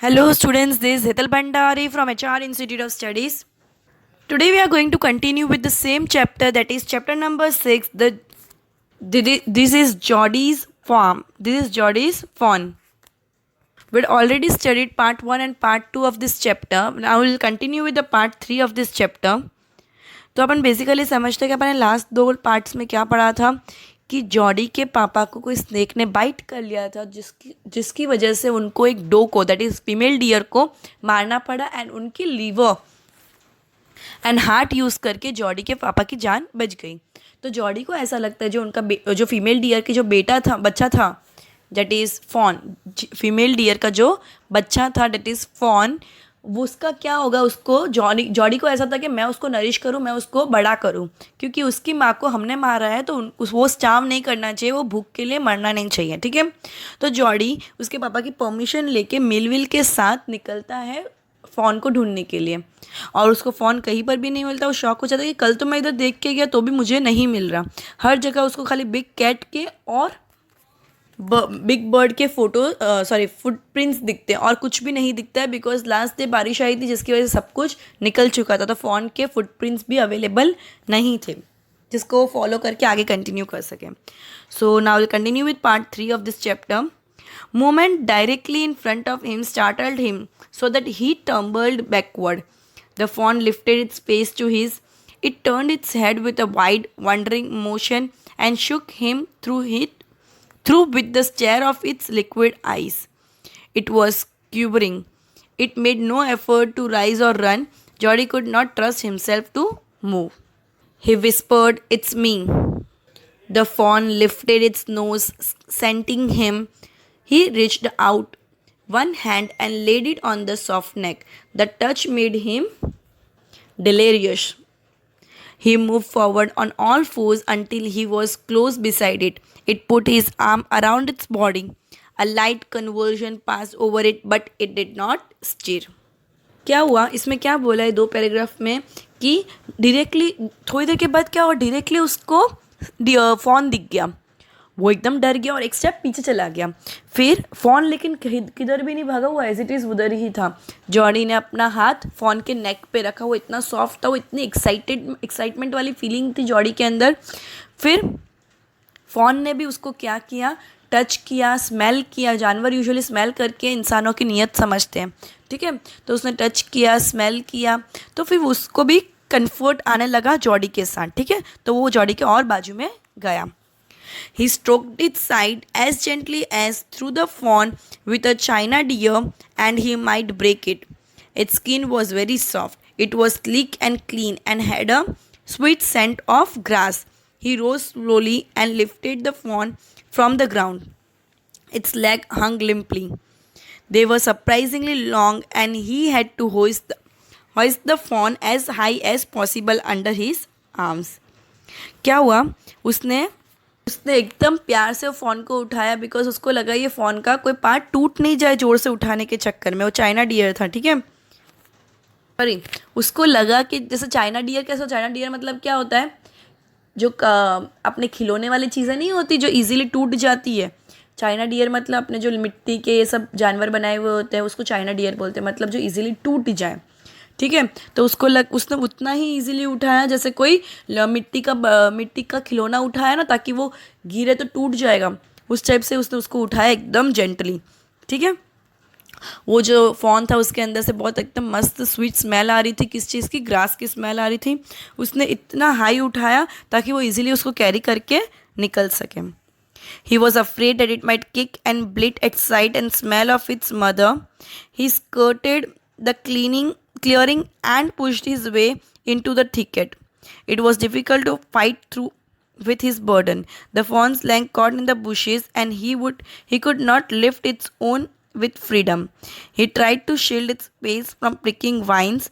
Hello students, this is Hital Bhandari from HR Institute of Studies. Today we are going to continue with the same chapter, that is chapter number 6. This is Geordie's farm. This is Geordie's fawn. We had already studied part 1 and part 2 of this chapter. Now we will continue with the part 3 of this chapter. तो अपन basically समझते हैं कि अपन ने last 2 parts में क्या पढ़ा था कि जॉडी के पापा को कोई स्नेक ने बाइट कर लिया था, जिसकी वजह से उनको एक डो को, दैट इज़ फीमेल डियर को मारना पड़ा एंड उनकी लीवर एंड हार्ट यूज़ करके जॉडी के पापा की जान बच गई। तो जॉडी को ऐसा लगता है जो उनका जो फीमेल डियर की जो बच्चा था that is fawn, female deer का जो बच्चा था दैट इज़ फॉन, वो उसका क्या होगा, उसको जॉडी को ऐसा था कि मैं उसको नरिश करूं, मैं उसको बड़ा करूं, क्योंकि उसकी माँ को हमने मारा है तो वो स्टार्व नहीं करना चाहिए, वो भूख के लिए मरना नहीं चाहिए। ठीक है, तो जॉडी उसके पापा की परमिशन लेके मिलविल के साथ निकलता है फ़ोन को ढूंढने के लिए, और उसको फ़ोन कहीं पर भी नहीं मिलता। वो शॉक हो जाता है कि कल तो मैं इधर देख के गया तो भी मुझे नहीं मिल रहा, हर जगह उसको खाली बिग कैट के और बिग बर्ड के फुटप्रिंट्स दिखते हैं और कुछ भी नहीं दिखता है, बिकॉज लास्ट डे बारिश आई थी जिसकी वजह से सब कुछ निकल चुका था, तो फ़ोन के फुटप्रिंट्स भी अवेलेबल नहीं थे जिसको वो फॉलो करके आगे कंटिन्यू कर सकें। So now will continue with part 3 of this chapter. Movement directly in front of him startled him so that he tumbled backward. The fawn lifted its face to his. It turned its head with a wide, wondering motion and shook him through with the stare of its liquid eyes. It was quivering. It made no effort to rise or run. Jody could not trust himself to move. He whispered, "It's me." The fawn lifted its nose, scenting him. He reached out one hand and laid it on the soft neck. The touch made him delirious. He moved forward on all fours until he was close beside it. It put his arm around its body. A light convulsion passed over it, but it did not stir. क्या हुआ इसमें, क्या बोला है 2 paragraph में कि directly थोड़ी देर के बाद क्या हुआ, डायरेक्टली उसको फ़ोन दिख गया, वो एकदम डर गया और एक स्टेप पीछे चला गया। फिर फ़ोन लेकिन किधर भी नहीं भागा, वो एज इट इज़ उधर ही था। जॉडी ने अपना हाथ फ़ोन के नेक पे रखा, वो इतना सॉफ्ट था, वो इतनी एक्साइटमेंट वाली फीलिंग थी जॉडी के अंदर। फिर फ़ोन ने भी उसको क्या किया, टच किया, स्मेल किया। जानवर यूजुअली स्मेल करके इंसानों की नीयत समझते हैं, ठीक है, तो उसने टच किया, स्मेल किया, तो फिर उसको भी कंफर्ट आने लगा जॉडी के साथ। ठीक है, तो वो जॉडी के और बाजू में गया। He stroked its side as gently as through the fawn with a china deer, and he might break it. Its skin was very soft. It was sleek and clean and had a sweet scent of grass. He rose slowly and lifted the fawn from the ground. Its leg hung limply. They were surprisingly long, and he had to hoist the fawn as high as possible under his arms. क्या हुआ, उसने एकदम प्यार से phone को उठाया, because उसको लगा ये फ़ोन का कोई पार्ट टूट नहीं जाए ज़ोर से उठाने के चक्कर में। वो चाइना डियर था, ठीक है, सॉरी, उसको लगा कि जैसे चाइना डियर, कैसे चाइना डियर मतलब क्या होता है, जो अपने खिलौने वाली चीज़ें नहीं होती जो इजीली टूट जाती है। चाइना डियर मतलब अपने जो मिट्टी के ये सब जानवर बनाए हुए होते हैं उसको चाइना डियर बोलते हैं, मतलब जो इजीली टूट जाए। ठीक है, तो उसने उतना ही इजीली उठाया जैसे कोई मिट्टी का खिलौना उठाया ना, ताकि वो गिरे तो टूट जाएगा, उस टाइप से उसने उसको उठाया एकदम जेंटली। ठीक है, वो जो फ़ोन था उसके अंदर से बहुत एकदम मस्त स्वीट स्मेल आ रही थी, किस चीज़ की, ग्रास की स्मेल आ रही थी। उसने इतना हाई उठाया ताकि वो इजीली उसको कैरी करके निकल सके। He was afraid that it might kick and bleat at sight and smell of its mother. He skirted the clearing and pushed his way into the thicket. It was difficult to fight through with his burden. The fawn's leg caught in the bushes, and he could not lift its own with freedom. He tried to shield its face from pricking vines.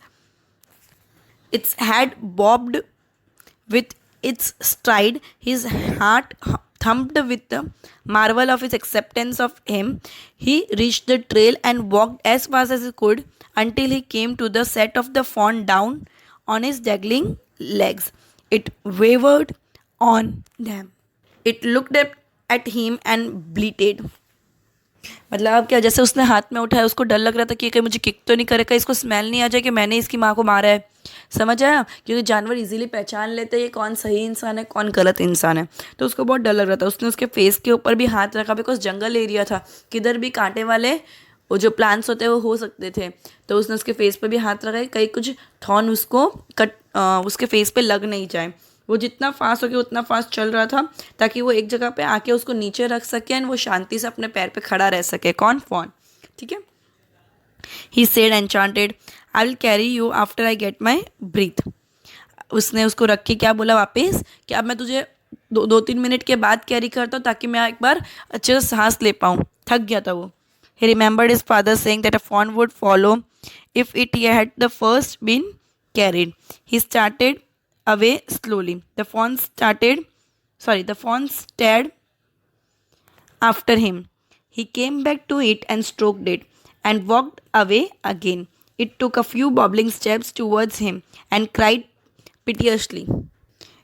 Its head bobbed with its stride. His heart thumped with the marvel of his acceptance of him. He reached the trail and walked as fast as he could until he came to the set of the fawn down on his dangling legs. It wavered on them. It looked at him and bleated. मतलब अब क्या, जैसे उसने हाथ में उठाया, उसको डर लग रहा था कि कहीं मुझे किक तो नहीं करेगा, इसको स्मेल नहीं आ जाए कि मैंने इसकी माँ को मारा है। समझ आया? क्योंकि जानवर इजीली पहचान लेते हैं ये कौन सही इंसान है कौन गलत इंसान है। तो उसको बहुत डर लग रहा था, उसने उसके फेस के ऊपर भी हाथ रखा, बिकॉज जंगल एरिया था, किधर भी कांटे वाले वो जो प्लांट्स होते हैं वो हो सकते थे। तो उसने उसके फेस पे भी हाथ रखा है, कहीं कुछ थॉर्न उसको उसके फेस पे लग नहीं जाए। वो जितना फास्ट हो गया उतना फास्ट चल रहा था, ताकि वो एक जगह पे आके उसको नीचे रख सके एंड वो शांति से अपने पैर पे खड़ा रह सके। कौन? फॉन। ठीक है। He said enchanted, I will carry you after I get my breath. उसने उसको रख के क्या बोला वापस, कि अब मैं तुझे 2-3 मिनट के बाद कैरी करता हूँ, ताकि मैं एक बार अच्छे से सांस ले पाऊँ। थक गया था वो। He remembered his father saying that a fawn would follow if it had the first been carried. He started away slowly. The fawn stared after him. He came back to it and stroked it and walked away again. It took a few bobbling steps towards him and cried piteously.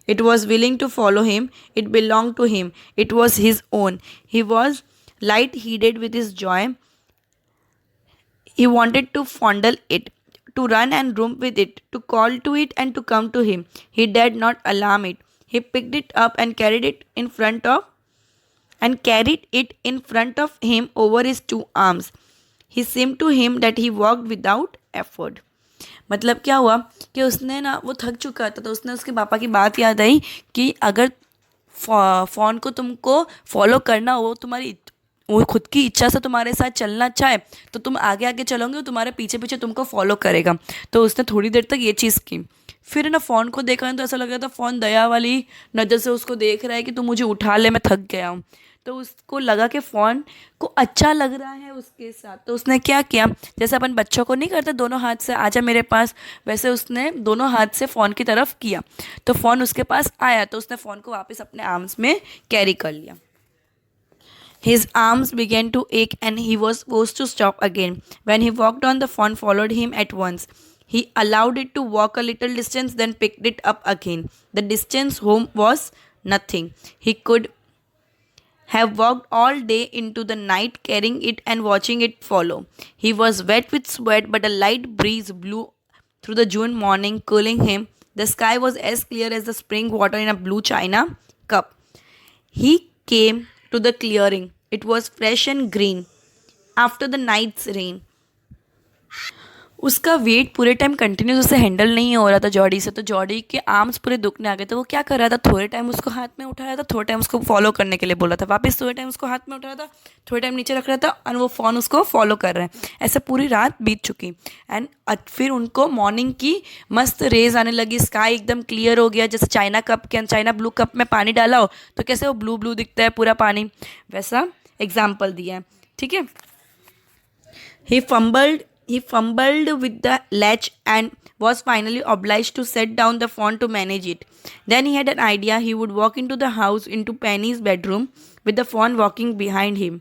It was willing to follow him. It belonged to him. It was his own. He was light-headed with his joy. He wanted to fondle it, to run and romp with it, to call to it and to come to him. He dared not alarm it. He picked it up and carried it in front of him over his two arms. He seemed to him that he walked without effort. मतलब क्या हुआ कि उसने ना, वो थक चुका था, तो उसने उसके पापा की बात याद आई कि अगर फ़ोन को तुमको फॉलो करना हो, तुम्हारी वो खुद की इच्छा से तुम्हारे साथ चलना चाहे, तो तुम आगे आगे चलोगे, वो तुम्हारे पीछे पीछे तुमको फॉलो करेगा। तो उसने थोड़ी देर तक ये चीज़ की। फिर ना फ़ोन को देखा ना, तो ऐसा लग रहा था फ़ोन दया वाली नज़र से उसको देख रहा है कि तू मुझे उठा ले, मैं थक गया हूँ। तो उसको लगा कि फ़ोन को अच्छा लग रहा है उसके साथ। तो उसने क्या किया, जैसे अपन बच्चों को नहीं करते दोनों हाथ से आजा मेरे पास, वैसे उसने दोनों हाथ से फ़ोन की तरफ किया। तो फ़ोन उसके पास आया, तो उसने फ़ोन को वापस अपने आर्म्स में कैरी कर लिया। His arms began to ache and he was forced to stop again. When he walked on, the fawn followed him at once. He allowed it to walk a little distance, then picked it up again. The distance home was nothing. He could have walked all day into the night carrying it and watching it follow. He was wet with sweat, but a light breeze blew through the June morning, cooling him. The sky was as clear as the spring water in a blue china cup. He came to the clearing. It was fresh and green after the night's rain. उसका wait पूरे time continuous उसे handle नहीं हो रहा था Jordi से, तो Jordi के आर्म्स पूरे दुखने आ गए थे। वो क्या कर रहा था, थोड़े टाइम उसको हाथ में उठा रहा था, थोड़े टाइम उसको फॉलो करने के लिए बोला था, वापस थोड़े टाइम उसको हाथ में उठा रहा था, थोड़े टाइम नीचे रख रहा था, और वो फ़ोन उसको फॉलो कर रहे हैं। ऐसे पूरी रात बीत चुकी एंड फिर उनको मॉर्निंग की मस्त रेज आने लगी। स्काई एकदम क्लियर हो गया, जैसे चाइना ब्लू कप में पानी डाला हो तो कैसे वो ब्लू ब्लू दिखता है पूरा पानी, वैसा एग्जाम्पल दिया है। ठीक है। He fumbled with the latch and was finally obliged to set down the phone to manage it. Then he had an idea. He would walk into the house, into Penny's bedroom, with the fawn walking behind him.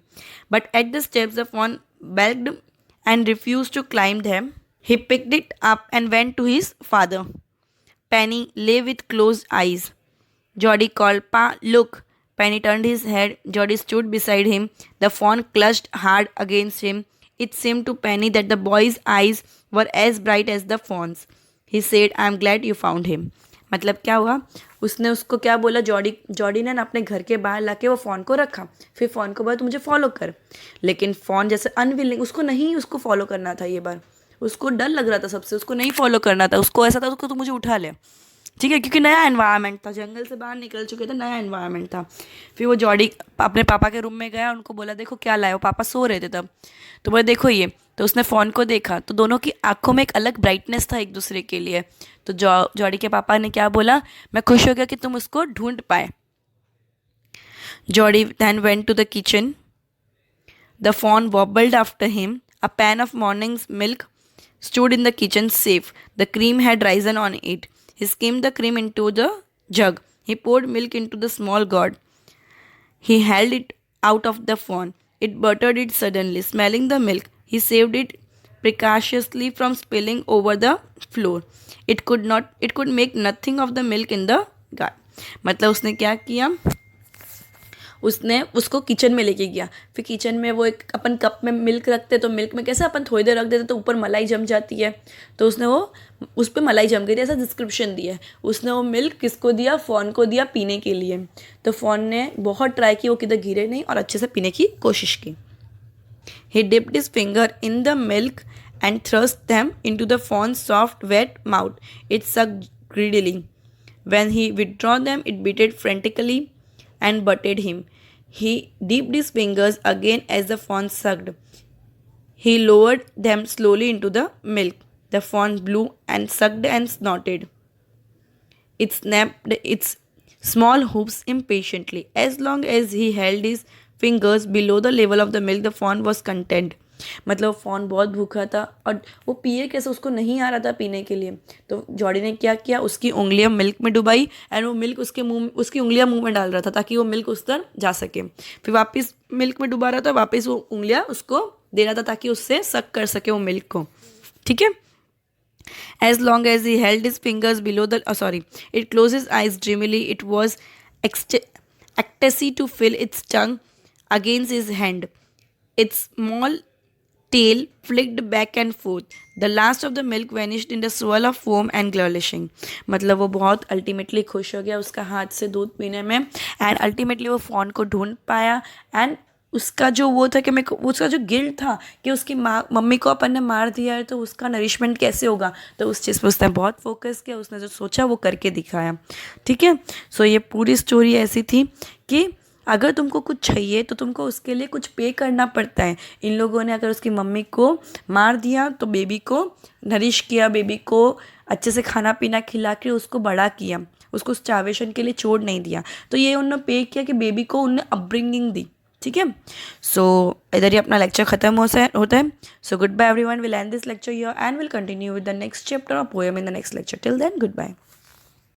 But at the steps, the fawn balked and refused to climb them. He picked it up and went to his father. Penny lay with closed eyes. Jody called, "Pa, look." Penny turned his head. Jody stood beside him. The fawn clutched hard against him. It seemed to Penny that the boy's eyes were as bright as the fawn's. He said, "I am glad you found him." मतलब क्या हुआ, उसने उसको क्या बोला, Jordi ने ना अपने घर के बाहर लाके वो फ़ोन को रखा, फिर फ़ोन को बोला तू मुझे फॉलो कर। लेकिन फ़ोन जैसे अनविलिंग, उसको फॉलो करना था ये बार, उसको डर लग रहा था सबसे, उसको नहीं फॉलो करना था, उसको ऐसा था उसको तो मुझे उठा ले। ठीक है, क्योंकि नया एनवायरनमेंट था, जंगल से बाहर निकल चुके थे, नया एनवायरनमेंट था। फिर वो जॉडी अपने पापा के रूम में गया, उनको बोला देखो क्या लाए हो, पापा सो रहे थे तब, तो बोले देखो ये। तो उसने फ़ोन को देखा तो दोनों की आंखों में एक अलग ब्राइटनेस था एक दूसरे के लिए। तो जॉडी के पापा ने क्या बोला, मैं खुश हो गया कि तुम उसको ढूंढ पाए। Jordi then went to the kitchen. The fawn wobbled after him. A pan of morning's milk stood in the kitchen safe. The cream had risen on it. He skimmed the cream into the jug. He poured milk into the small gourd. He held it out of the fawn. It buttered it suddenly. Smelling the milk, he saved it precautiously from spilling over the floor. It could make nothing of the milk in the gourd. मतलब उसने क्या किया, उसने उसको kitchen में लेके गया। फिर किचन में वो एक अपन कप में मिल्क रखते, तो मिल्क में कैसे अपन थोड़ी देर रख देते तो ऊपर मलाई जम जाती है, तो उसने वो उस पर मलाई जम गई थी, ऐसा डिस्क्रिप्शन दिया है। उसने वो मिल्क किसको दिया, फ़ॉन को दिया पीने के लिए। तो फ़ॉन ने बहुत ट्राई की, वो किधर गिरे नहीं और अच्छे से पीने की कोशिश की। He dipped his finger in the milk and thrust them into the fawn's soft, wet mouth. It sucked greedily. When he withdrew them, it bit frantically and butted him. He dipped his fingers again as the fawn sucked. He lowered them slowly into the milk. The fawn blew and sucked and snorted. It snapped its small hooves impatiently. As long as he held his fingers below the level of the milk, the fawn was content. मतलब फ़ॉन बहुत भूखा था और वो पिए कैसे, उसको नहीं आ रहा था पीने के लिए। तो जॉडी ने क्या किया, उसकी उंगलियां मिल्क में डुबाई एंड वो मिल्क उसकी उंगलियां मुंह में डाल रहा था ताकि वो मिल्क उस तर जा सके। फिर वापस मिल्क में डुबा रहा था, वापस वो उंगलियां उसको दे रहा था ताकि उससे सक कर सके वो मिल्क को। ठीक है। As long as he held his fingers below the it closed his eyes dreamily. It was ecstasy to feel its tongue against his hand. Its small tail flicked back and forth. The last of the milk vanished in the swirl of foam and gurglishing. मतलब वो बहुत ultimately खुश हो गया उसका हाथ से दूध पीने में, एंड अल्टीमेटली वो फ़ॉन को ढूंढ पाया। एंड उसका जो वो था कि मेरे को उसका जो गिल्ट था कि उसकी माँ मम्मी को अपन ने मार दिया है तो उसका नरिशमेंट कैसे होगा, तो उस चीज़ पर उसने बहुत फोकस किया, उसने जो सोचा वो करके दिखाया। ठीक है। सो ये पूरी स्टोरी ऐसी थी कि अगर तुमको कुछ चाहिए तो तुमको उसके लिए कुछ पे करना पड़ता है। इन लोगों ने अगर उसकी मम्मी को मार दिया तो बेबी को नरिश किया, बेबी को अच्छे से खाना पीना खिला के उसको बड़ा किया, उसको स्टार्वेशन के लिए छोड़ नहीं दिया। तो ये उन्होंने पे किया कि बेबी को उन्होंने अपब्रिंगिंग दी। ठीक है। सो इधर ही अपना लेक्चर खत्म होता है। So goodbye everyone, will end this lecture here and will continue with the next chapter of poem in the next lecture. Till then good bye.